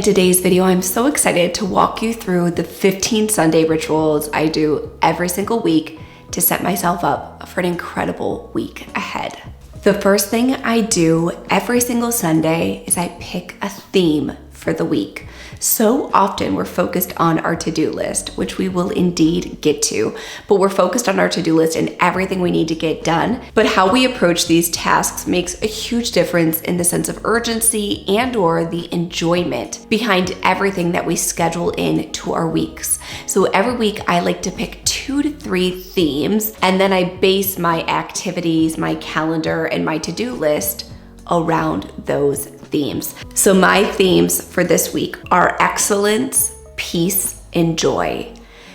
In today's video, I'm so excited to walk you through the 15 Sunday rituals I do every single week to set myself up for an incredible week ahead. The first thing I do every single Sunday is I pick a theme for the week. So often we're focused on our to-do list, which we will indeed get to, but we're focused on our to-do list and everything we need to get done. But how we approach these tasks makes a huge difference in the sense of urgency and or the enjoyment behind everything that we schedule in to our weeks. So every week I like to pick 2 to 3 themes, and then I base my activities, my calendar, and my to-do list around those themes. So my themes for this week are excellence, peace, and joy.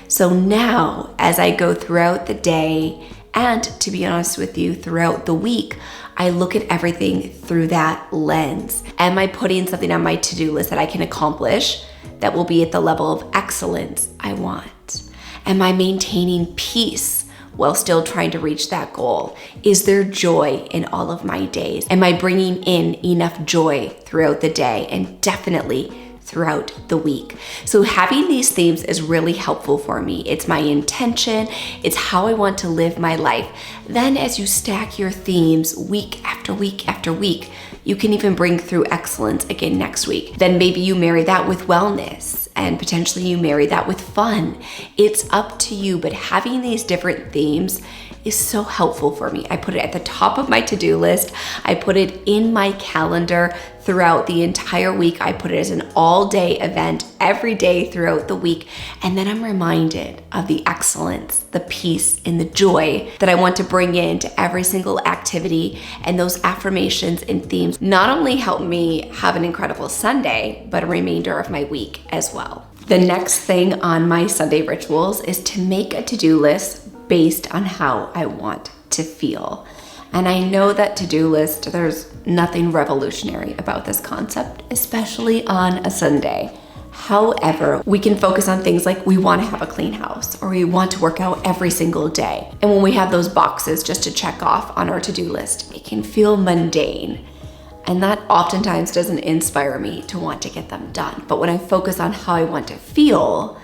So now, as I go throughout the day, and to be honest with you, throughout the week, I look at everything through that lens. Am I putting something on my to-do list that I can accomplish that will be at the level of excellence I want? Am I maintaining peace while still trying to reach that goal? Is there joy in all of my days? Am I bringing in enough joy throughout the day and definitely throughout the week? So having these themes is really helpful for me. It's my intention. It's how I want to live my life. Then as you stack your themes week after week after week, you can even bring through excellence again next week. Then maybe you marry that with wellness, and potentially you marry that with fun. It's up to you, but having these different themes is so helpful for me. I put it at the top of my to-do list. I put it in my calendar throughout the entire week. I put it as an all-day event every day throughout the week. And then I'm reminded of the excellence, the peace, and the joy that I want to bring into every single activity. And those affirmations and themes not only help me have an incredible Sunday, but a remainder of my week as well. The next thing on my Sunday rituals is to make a to-do list based on how I want to feel. And I know that to-do list, there's nothing revolutionary about this concept, especially on a Sunday. However, we can focus on things like we want to have a clean house, or we want to work out every single day. And when we have those boxes just to check off on our to-do list, it can feel mundane. And that oftentimes doesn't inspire me to want to get them done. But when I focus on how I want to feel,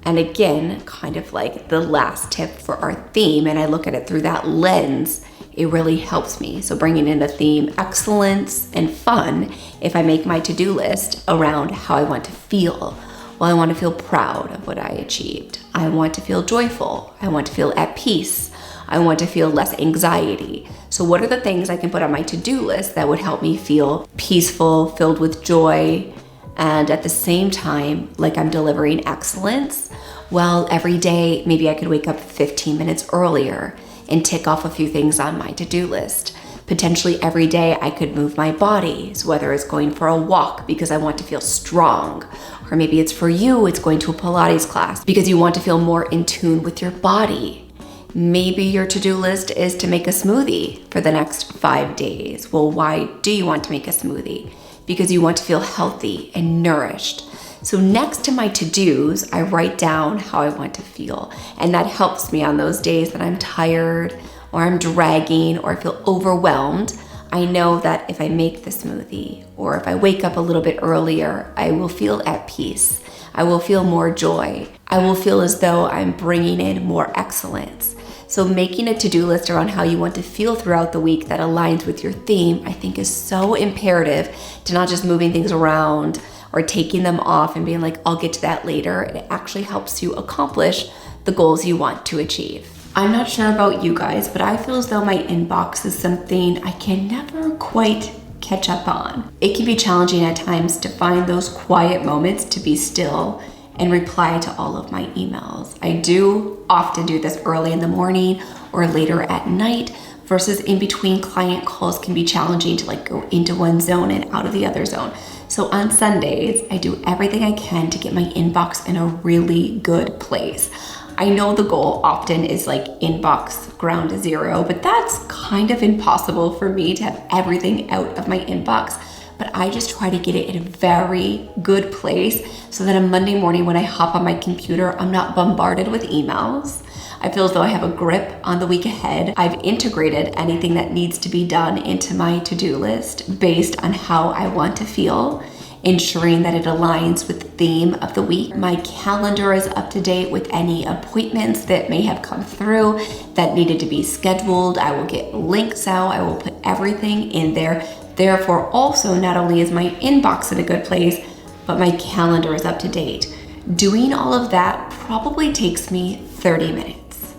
and again, kind of like the last tip for our theme, and I look at it through that lens, it really helps me. So bringing in the theme excellence and fun, if I make my to-do list around how I want to feel. Well, I want to feel proud of what I achieved. I want to feel joyful. I want to feel at peace. I want to feel less anxiety. So what are the things I can put on my to-do list that would help me feel peaceful, filled with joy, and at the same time, like I'm delivering excellence? Well, every day, maybe I could wake up 15 minutes earlier and tick off a few things on my to-do list. Potentially every day I could move my body, so whether it's going for a walk because I want to feel strong, or maybe it's for you, it's going to a Pilates class because you want to feel more in tune with your body. Maybe your to-do list is to make a smoothie for the next 5 days. Well, why do you want to make a smoothie? Because you want to feel healthy and nourished. So next to my to-dos, I write down how I want to feel. And that helps me on those days that I'm tired, or I'm dragging, or I feel overwhelmed. I know that if I make the smoothie, or if I wake up a little bit earlier, I will feel at peace. I will feel more joy. I will feel as though I'm bringing in more excellence. So making a to-do list around how you want to feel throughout the week that aligns with your theme, I think is so imperative to not just moving things around or taking them off and being like, I'll get to that later. It actually helps you accomplish the goals you want to achieve. I'm not sure about you guys, but I feel as though my inbox is something I can never quite catch up on. It can be challenging at times to find those quiet moments to be still and reply to all of my emails. I do often do this early in the morning or later at night, versus in between client calls can be challenging to like go into one zone and out of the other zone. So on Sundays, I do everything I can to get my inbox in a really good place. I know the goal often is like inbox ground to zero, but that's kind of impossible for me to have everything out of my inbox. But I just try to get it in a very good place so that on Monday morning when I hop on my computer, I'm not bombarded with emails. I feel as though I have a grip on the week ahead. I've integrated anything that needs to be done into my to-do list based on how I want to feel. ensuring that it aligns with the theme of the week. My calendar is up to date with any appointments that may have come through that needed to be scheduled. I will get links out. I will put everything in there. Therefore, also, not only is my inbox in a good place, but my calendar is up to date. Doing all of that probably takes me 30 minutes.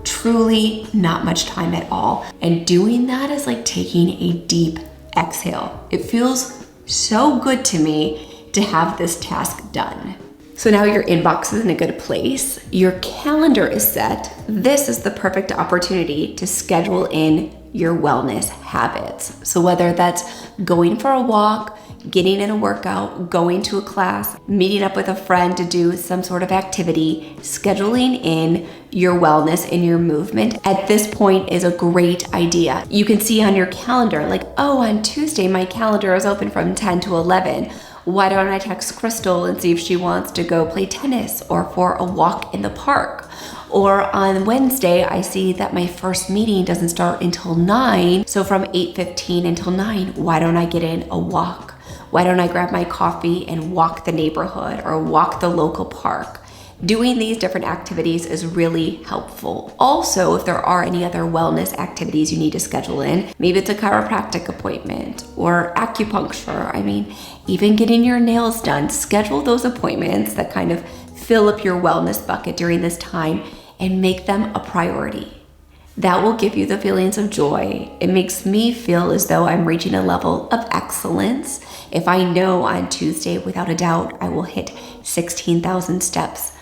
Truly not much time at all. And doing that is like taking a deep exhale. It feels so good to me to have this task done. So now your inbox is in a good place. Your calendar is set. This is the perfect opportunity to schedule in your wellness habits. So whether that's going for a walk, getting in a workout, going to a class, meeting up with a friend to do some sort of activity, scheduling in your wellness and your movement at this point is a great idea. You can see on your calendar, like, oh, on Tuesday, my calendar is open from 10 to 11. Why don't I text Crystal and see if she wants to go play tennis or for a walk in the park? Or on Wednesday, I see that my first meeting doesn't start until 9. So from 8:15 until 9, why don't I get in a walk? Why don't I grab my coffee and walk the neighborhood or walk the local park? Doing these different activities is really helpful. Also, if there are any other wellness activities you need to schedule in, maybe it's a chiropractic appointment or acupuncture. Even getting your nails done, schedule those appointments that kind of fill up your wellness bucket during this time and make them a priority. That will give you the feelings of joy. It makes me feel as though I'm reaching a level of excellence. If I know on Tuesday, without a doubt, I will hit 16,000 steps,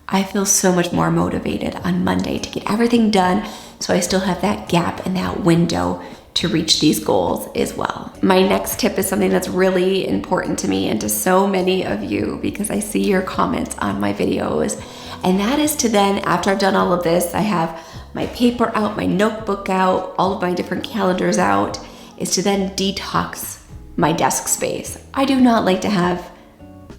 I feel so much more motivated on Monday to get everything done so I still have that gap and that window to reach these goals as well. My next tip is something that's really important to me and to so many of you because I see your comments on my videos. And that is to then, after I've done all of this, I have my paper out, my notebook out, all of my different calendars out, is to then detox my desk space. I do not like to have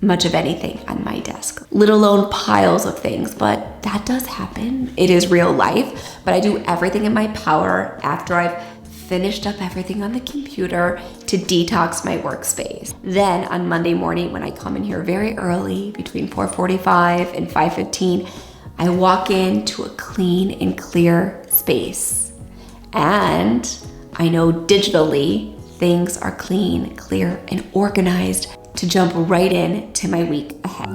much of anything on my desk, let alone piles of things, but that does happen. It is real life, but I do everything in my power after I've finished up everything on the computer to detox my workspace. Then on Monday morning, when I come in here very early, between 4:45 and 5:15, I walk into a clean and clear space. And I know digitally, things are clean, clear, and organized to jump right in to my week ahead.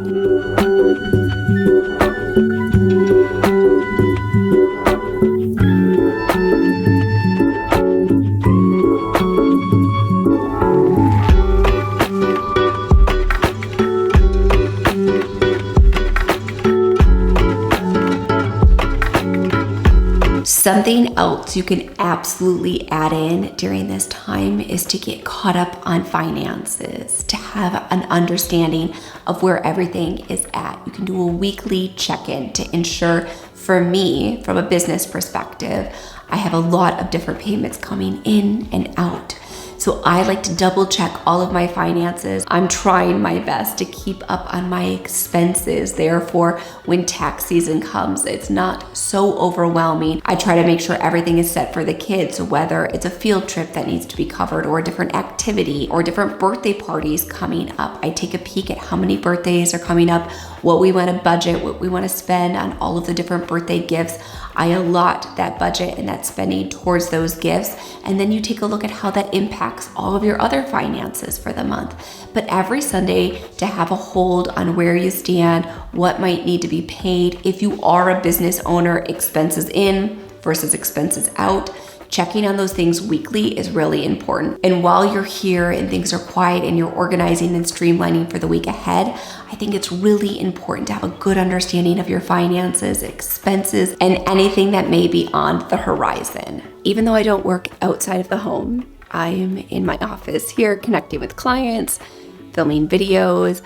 Something else you can absolutely add in during this time is to get caught up on finances, to have an understanding of where everything is at. You can do a weekly check-in to ensure, for me, from a business perspective, I have a lot of different payments coming in and out. So I like to double check all of my finances. I'm trying my best to keep up on my expenses. Therefore, when tax season comes, it's not so overwhelming. I try to make sure everything is set for the kids. So whether it's a field trip that needs to be covered or a different activity or different birthday parties coming up, I take a peek at how many birthdays are coming up, what we want to budget, what we want to spend on all of the different birthday gifts. I allot that budget and that spending towards those gifts. And then you take a look at how that impacts all of your other finances for the month. But every Sunday to have a hold on where you stand, what might need to be paid. If you are a business owner, expenses in versus expenses out. Checking on those things weekly is really important. And while you're here and things are quiet and you're organizing and streamlining for the week ahead, I think it's really important to have a good understanding of your finances, expenses, and anything that may be on the horizon. Even though I don't work outside of the home, I'm in my office here connecting with clients, filming videos.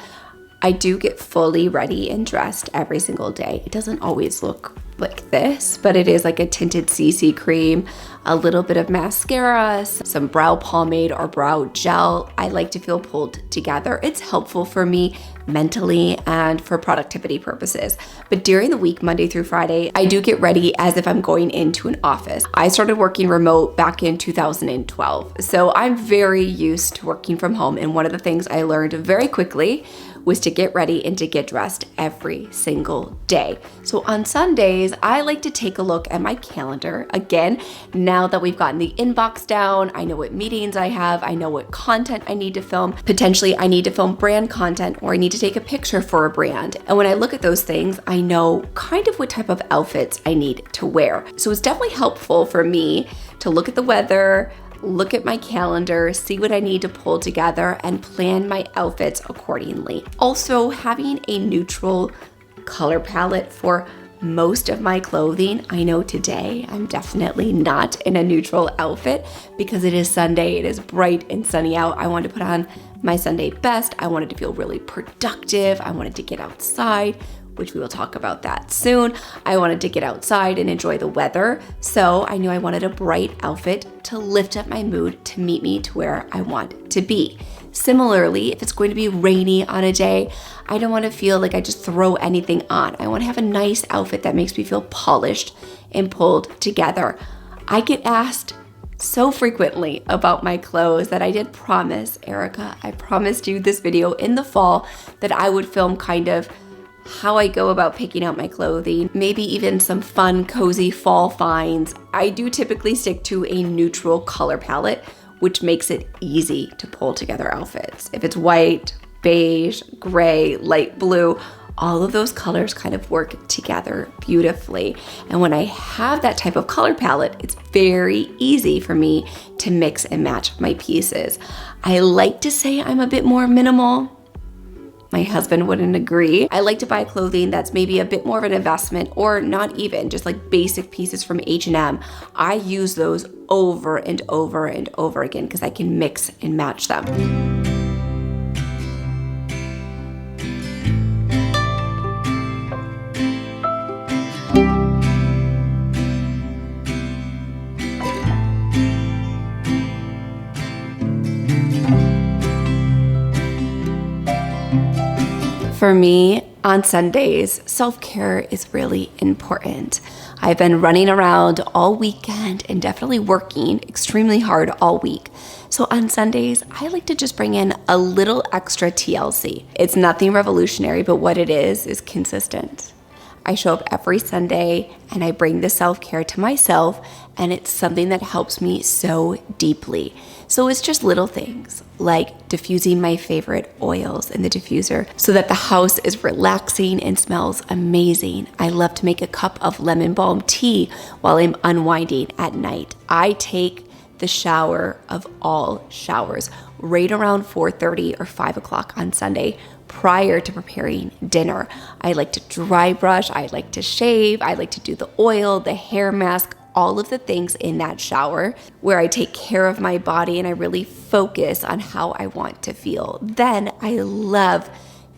I do get fully ready and dressed every single day. It doesn't always look like this, but it is like a tinted CC cream. a little bit of mascara, some brow pomade or brow gel. I like to feel pulled together. It's helpful for me mentally and for productivity purposes. But during the week, Monday through Friday, I do get ready as if I'm going into an office. I started working remote back in 2012. So I'm very used to working from home. And one of the things I learned very quickly was to get ready and to get dressed every single day. So on Sundays, I like to take a look at my calendar. Again, now that we've gotten the inbox down, I know what meetings I have, I know what content I need to film. Potentially, I need to film brand content or I need to take a picture for a brand. And when I look at those things, I know kind of what type of outfits I need to wear. So it's definitely helpful for me to look at the weather, look at my calendar, see what I need to pull together, and plan my outfits accordingly. Also, having a neutral color palette for most of my clothing. I know today I'm definitely not in a neutral outfit because it is Sunday, it is bright and sunny out. I wanted to put on my Sunday best. I wanted to feel really productive. I wanted to get outside, which we will talk about that soon. I wanted to get outside and enjoy the weather. So I knew I wanted a bright outfit to lift up my mood to meet me to where I want to be. Similarly, if it's going to be rainy on a day, I don't want to feel like I just throw anything on. I want to have a nice outfit that makes me feel polished and pulled together. I get asked so frequently about my clothes that I did promise, Erica, I promised you this video in the fall that I would film kind of how I go about picking out my clothing, maybe even some fun, cozy fall finds. I do typically stick to a neutral color palette, which makes it easy to pull together outfits. If it's white, beige, gray, light blue, all of those colors kind of work together beautifully. And when I have that type of color palette, it's very easy for me to mix and match my pieces. I like to say I'm a bit more minimal. My husband wouldn't agree. I like to buy clothing that's maybe a bit more of an investment or not even, just like basic pieces from H&M. I use those over and over and over again because I can mix and match them. For me, on Sundays, self-care is really important. I've been running around all weekend and definitely working extremely hard all week. So on Sundays, I like to just bring in a little extra TLC. It's nothing revolutionary, but what it is consistent. I show up every Sunday and I bring the self-care to myself, and it's something that helps me so deeply. So it's just little things like diffusing my favorite oils in the diffuser so that the house is relaxing and smells amazing. I love to make a cup of lemon balm tea while I'm unwinding at night. I take the shower of all showers right around 4:30 or 5 o'clock on Sunday prior to preparing dinner. I like to dry brush, I like to shave, I like to do the oil, the hair mask, all of the things in that shower where I take care of my body and I really focus on how I want to feel. Then I love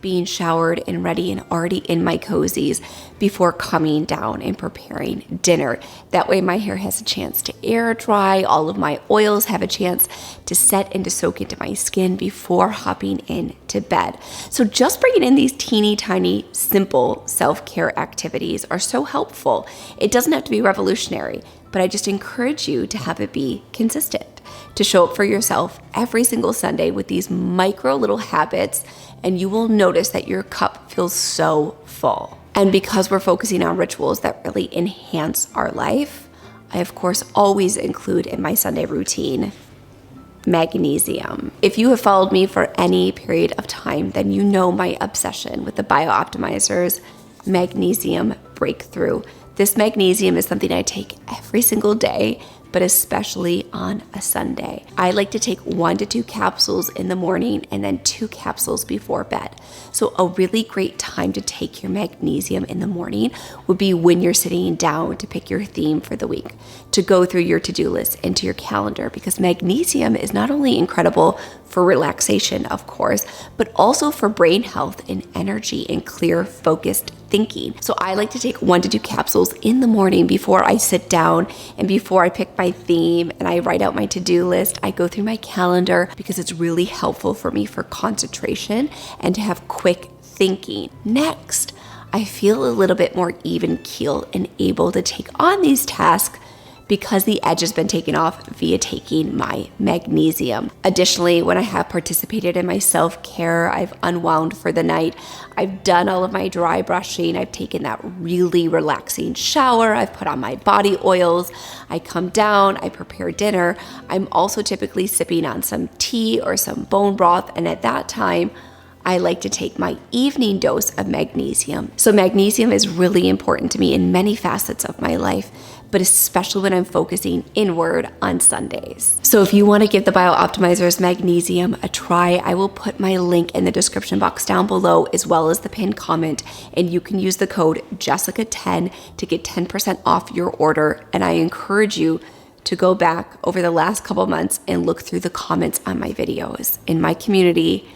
being showered and ready and already in my cozies before coming down and preparing dinner. That way my hair has a chance to air dry, all of my oils have a chance to set and to soak into my skin before hopping into bed. So just bringing in these teeny tiny simple self-care activities are so helpful. It doesn't have to be revolutionary, but I just encourage you to have it be consistent, to show up for yourself every single Sunday with these micro little habits, and you will notice that your cup feels so full. And because we're focusing on rituals that really enhance our life, I of course always include in my Sunday routine magnesium. If you have followed me for any period of time, then you know my obsession with the BioOptimizer's magnesium breakthrough. This magnesium is something I take every single day, but especially on a Sunday. I like to take 1 to 2 capsules in the morning and then 2 capsules before bed. So a really great time to take your magnesium in the morning would be when you're sitting down to pick your theme for the week, to go through your to-do list into your calendar, because magnesium is not only incredible for relaxation, of course, but also for brain health and energy and clear, focused thinking. So I like to take 1 to 2 capsules in the morning before I sit down and before I pick my theme and I write out my to-do list. I go through my calendar because it's really helpful for me for concentration and to have quick thinking. Next, I feel a little bit more even keel and able to take on these tasks because the edge has been taken off via taking my magnesium. Additionally, when I have participated in my self-care, I've unwound for the night, I've done all of my dry brushing, I've taken that really relaxing shower, I've put on my body oils, I come down, I prepare dinner. I'm also typically sipping on some tea or some bone broth, and at that time, I like to take my evening dose of magnesium. So magnesium is really important to me in many facets of my life, but especially when I'm focusing inward on Sundays. So if you want to give the BioOptimizer's magnesium a try, I will put my link in the description box down below as well as the pinned comment, and you can use the code Jessica10 to get 10% off your order. And I encourage you to go back over the last couple months and look through the comments on my videos. In my community,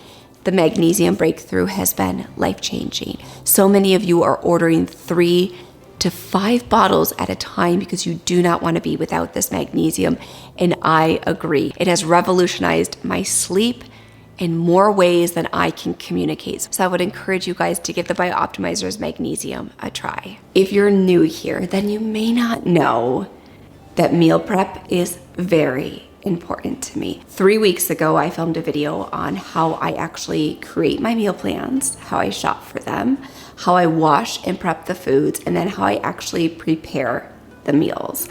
the magnesium breakthrough has been life-changing. So many of you are ordering 3 to 5 bottles at a time because you do not want to be without this magnesium, and I agree. It has revolutionized my sleep in more ways than I can communicate. So I would encourage you guys to give the BioOptimizer's magnesium a try. If you're new here, then you may not know that meal prep is very important to me. 3 weeks ago, I filmed a video on how I actually create my meal plans, how I shop for them, how I wash and prep the foods, and then how I actually prepare the meals.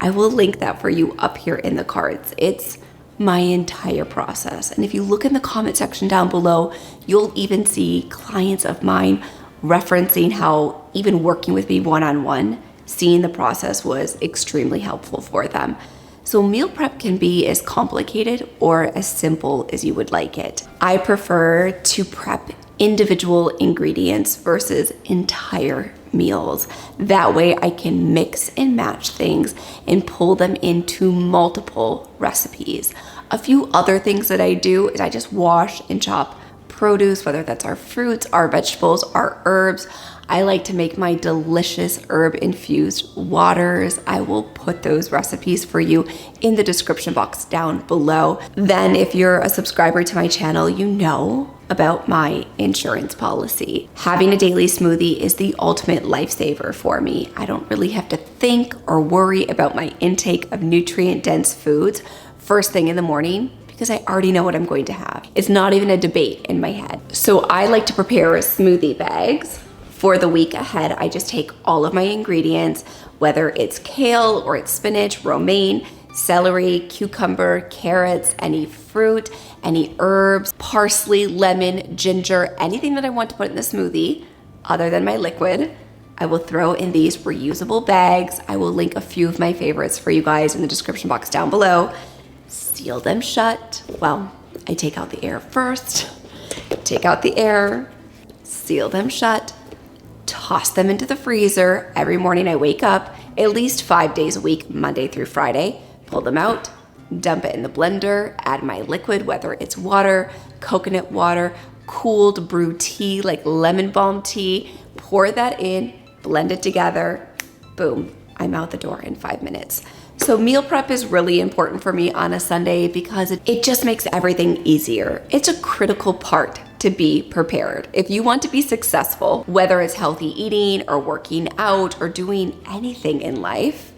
I will link that for you up here in the cards. It's my entire process. And if you look in the comment section down below, you'll even see clients of mine referencing how even working with me one-on-one, seeing the process was extremely helpful for them. So meal prep can be as complicated or as simple as you would like it. I prefer to prep individual ingredients versus entire meals. That way I can mix and match things and pull them into multiple recipes. A few other things that I do is I just wash and chop produce, whether that's our fruits, our vegetables, our herbs. I like to make my delicious herb-infused waters. I will put those recipes for you in the description box down below. Then if you're a subscriber to my channel, you know about my insurance policy. Having a daily smoothie is the ultimate lifesaver for me. I don't really have to think or worry about my intake of nutrient-dense foods first thing in the morning, because I already know what I'm going to have. It's not even a debate in my head. So I like to prepare smoothie bags. For the week ahead, I just take all of my ingredients, whether it's kale or it's spinach, romaine, celery, cucumber, carrots, any fruit, any herbs, parsley, lemon, ginger, anything that I want to put in the smoothie other than my liquid. I will throw in these reusable bags. I will link a few of my favorites for you guys in the description box down below. Seal them shut. Well, I take out the air first, take out the air, seal them shut, toss them into the freezer. Every morning I wake up at least 5 days a week, Monday through Friday, pull them out, dump it in the blender, add my liquid, whether it's water, coconut water, cooled brew tea like lemon balm tea, pour that in, blend it together, boom, I'm out the door in 5 minutes. So meal prep is really important for me on a Sunday because it just makes everything easier. It's a critical part to be prepared. If you want to be successful, whether it's healthy eating or working out or doing anything in life,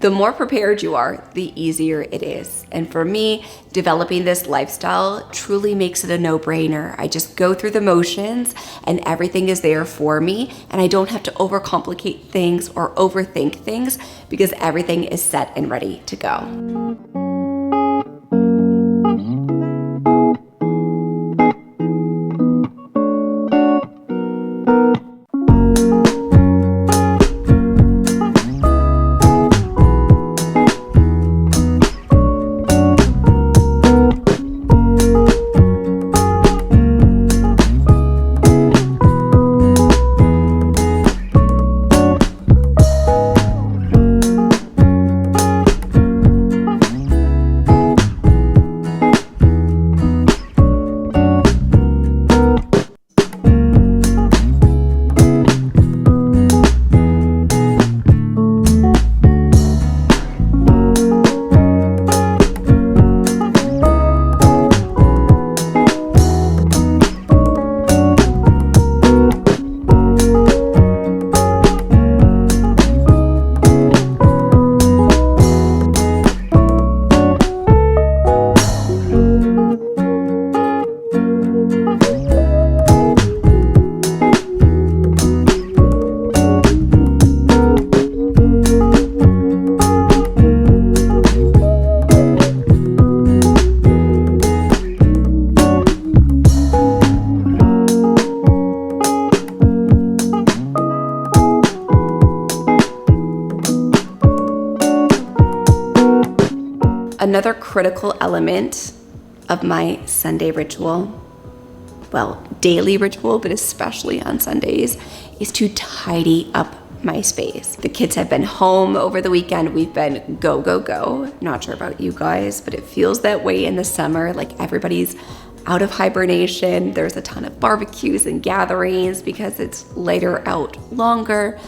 the more prepared you are, the easier it is. And for me, developing this lifestyle truly makes it a no-brainer. I just go through the motions and everything is there for me, and I don't have to overcomplicate things or overthink things because everything is set and ready to go. critical element of my Sunday ritual, well, daily ritual, but especially on Sundays, is to tidy up my space. The kids have been home over the weekend. We've been go, go, go. Not sure about you guys, but it feels that way in the summer, like everybody's out of hibernation. There's a ton of barbecues and gatherings because it's later out longer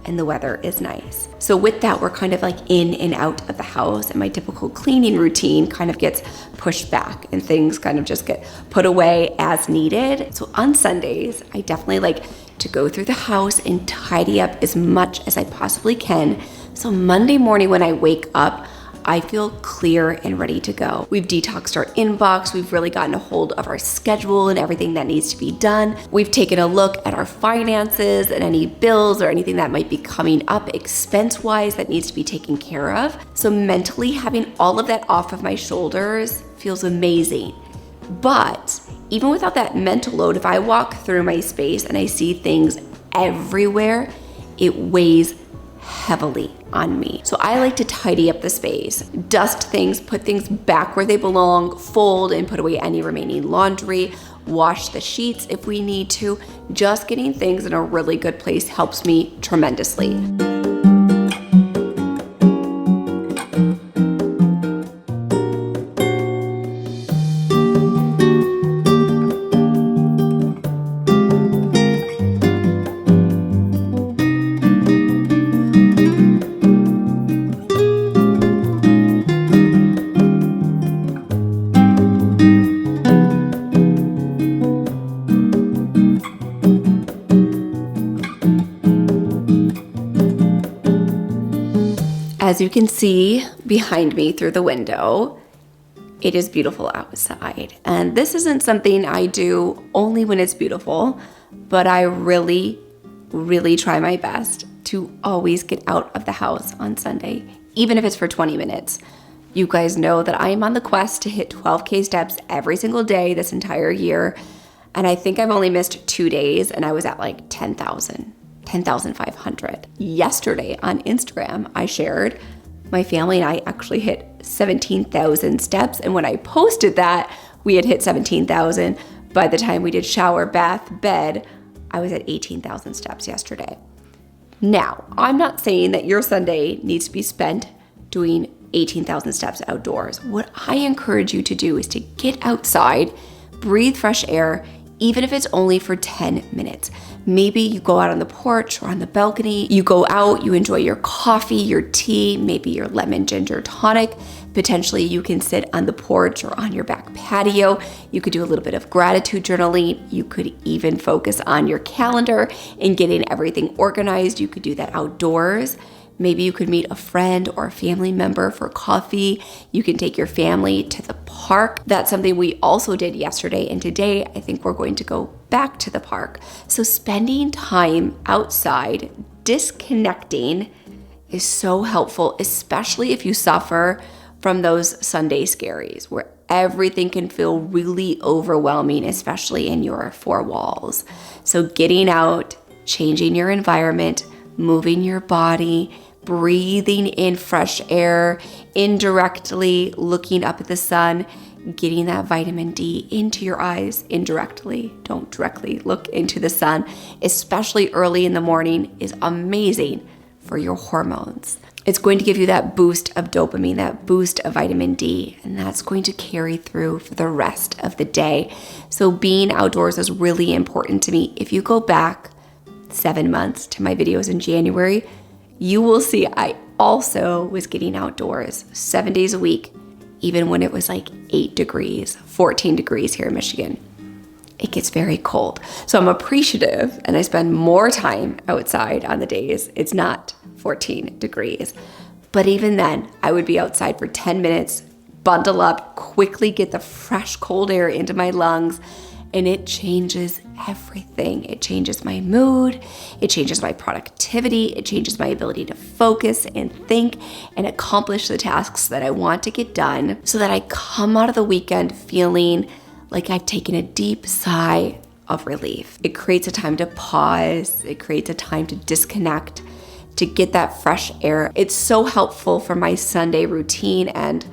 and the weather is nice. So with that, we're kind of like in and out of the house, and my typical cleaning routine kind of gets pushed back and things kind of just get put away as needed. So on Sundays, I definitely like to go through the house and tidy up as much as I possibly can. So Monday morning when I wake up, I feel clear and ready to go. We've detoxed our inbox. We've really gotten a hold of our schedule and everything that needs to be done. We've taken a look at our finances and any bills or anything that might be coming up expense-wise that needs to be taken care of. So mentally having all of that off of my shoulders feels amazing. But even without that mental load, if I walk through my space and I see things everywhere, it weighs heavily on me. So I like to tidy up the space, dust things, put things back where they belong, fold and put away any remaining laundry, wash the sheets if we need to. Just getting things in a really good place helps me tremendously. As you can see behind me through the window, it is beautiful outside. And this isn't something I do only when it's beautiful, but I really, really try my best to always get out of the house on Sunday, even if it's for 20 minutes. You guys know that I am on the quest to hit 12K steps every single day this entire year. And I think I've only missed 2 days and I was at like 10,500. Yesterday on Instagram, I shared my family and I actually hit 17,000 steps. And when I posted that, we had hit 17,000. By the time we did shower, bath, bed, I was at 18,000 steps yesterday. Now, I'm not saying that your Sunday needs to be spent doing 18,000 steps outdoors. What I encourage you to do is to get outside, breathe fresh air, even if it's only for 10 minutes. Maybe you go out on the porch or on the balcony, you go out, you enjoy your coffee, your tea, maybe your lemon ginger tonic. Potentially you can sit on the porch or on your back patio. You could do a little bit of gratitude journaling. You could even focus on your calendar and getting everything organized. You could do that outdoors. Maybe you could meet a friend or a family member for coffee. You can take your family to the park. That's something we also did yesterday. And today, I think we're going to go back to the park. So spending time outside, disconnecting is so helpful, especially if you suffer from those Sunday scaries where everything can feel really overwhelming, especially in your four walls. So getting out, changing your environment, moving your body, breathing in fresh air, indirectly looking up at the sun, getting that vitamin D into your eyes indirectly. Don't directly look into the sun, especially early in the morning, is amazing for your hormones. It's going to give you that boost of dopamine, that boost of vitamin D, and that's going to carry through for the rest of the day. So being outdoors is really important to me. If you go back 7 months to my videos in January, you will see I also was getting outdoors 7 days a week, even when it was like 8 degrees, 14 degrees here in Michigan. It gets very cold. So I'm appreciative and I spend more time outside on the days it's not 14 degrees. But even then, I would be outside for 10 minutes, bundle up, quickly get the fresh cold air into my lungs, and it changes everything. It changes my mood, it changes my productivity, it changes my ability to focus and think and accomplish the tasks that I want to get done so that I come out of the weekend feeling like I've taken a deep sigh of relief. It creates a time to pause, it creates a time to disconnect, to get that fresh air. It's so helpful for my Sunday routine, and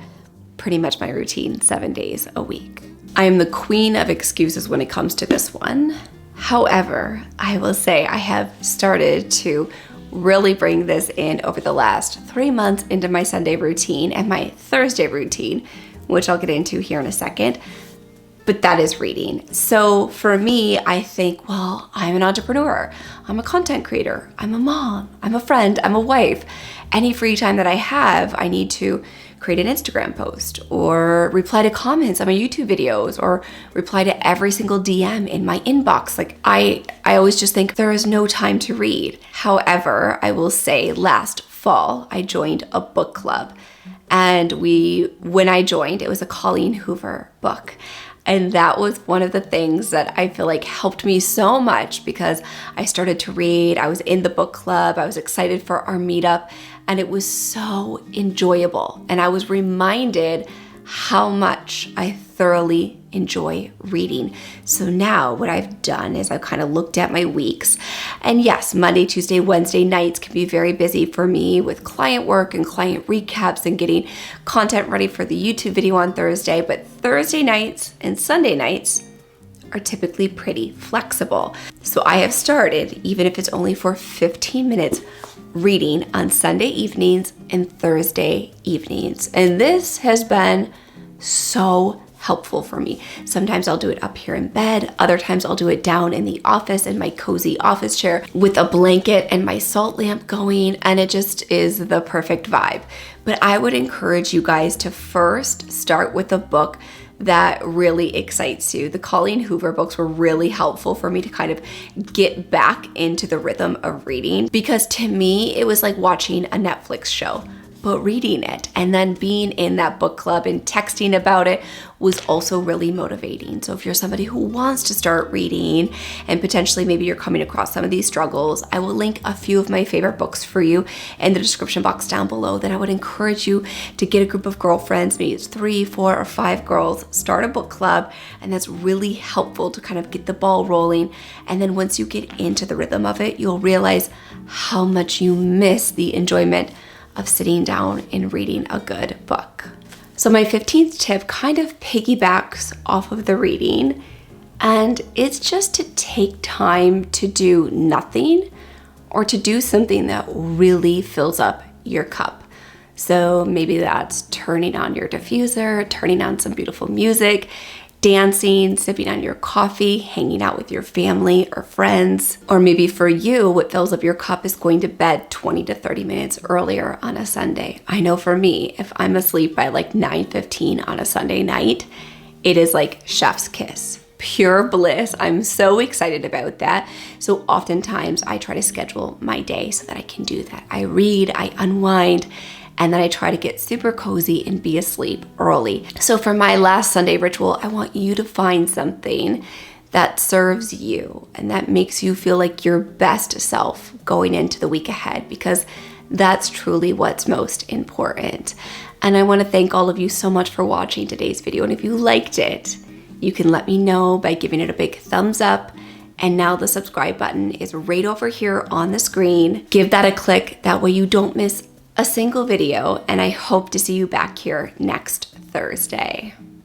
pretty much my routine 7 days a week. I am the queen of excuses when it comes to this one. However, I will say I have started to really bring this in over the last 3 months into my Sunday routine and my Thursday routine, which I'll get into here in a second. But that is reading. So for me, I think, well, I'm an entrepreneur, I'm a content creator, I'm a mom, I'm a friend, I'm a wife. Any free time that I have, I need to create an Instagram post or reply to comments on my YouTube videos or reply to every single DM in my inbox. Like I always just think there is no time to read. However, I will say last fall, I joined a book club, and when I joined, it was a Colleen Hoover book. And that was one of the things that I feel like helped me so much, because I started to read, I was in the book club, I was excited for our meetup, and it was so enjoyable. And I was reminded how much I thoroughly enjoy reading. So now what I've done is I've kind of looked at my weeks. And yes, Monday, Tuesday, Wednesday nights can be very busy for me with client work and client recaps and getting content ready for the YouTube video on Thursday. But Thursday nights and Sunday nights are typically pretty flexible. So I have started, even if it's only for 15 minutes, reading on Sunday evenings and Thursday evenings. And this has been so helpful for me. Sometimes I'll do it up here in bed. Other times I'll do it down in the office in my cozy office chair with a blanket and my salt lamp going, and it just is the perfect vibe. But I would encourage you guys to first start with a book that really excites you. The Colleen Hoover books were really helpful for me to kind of get back into the rhythm of reading, because to me, it was like watching a Netflix show, but reading it. And then being in that book club and texting about it was also really motivating. So if you're somebody who wants to start reading and potentially maybe you're coming across some of these struggles, I will link a few of my favorite books for you in the description box down below. Then I would encourage you to get a group of girlfriends, maybe it's 3, 4, or 5 girls, start a book club, and that's really helpful to kind of get the ball rolling. And then once you get into the rhythm of it, you'll realize how much you miss the enjoyment of sitting down and reading a good book. So my 15th tip kind of piggybacks off of the reading, and it's just to take time to do nothing or to do something that really fills up your cup. So maybe that's turning on your diffuser, turning on some beautiful music, dancing, sipping on your coffee, hanging out with your family or friends. Or maybe for you, what fills up your cup is going to bed 20 to 30 minutes earlier on a Sunday. I know for me, if I'm asleep by like 9:15 on a Sunday night, it is like chef's kiss. Pure bliss. I'm so excited about that. So oftentimes I try to schedule my day so that I can do that. I read, I unwind, and then I try to get super cozy and be asleep early. So for my last Sunday ritual, I want you to find something that serves you and that makes you feel like your best self going into the week ahead, because that's truly what's most important. And I want to thank all of you so much for watching today's video. And if you liked it, you can let me know by giving it a big thumbs up. And now the subscribe button is right over here on the screen. Give that a click. That way you don't miss a single video, and I hope to see you back here next Thursday.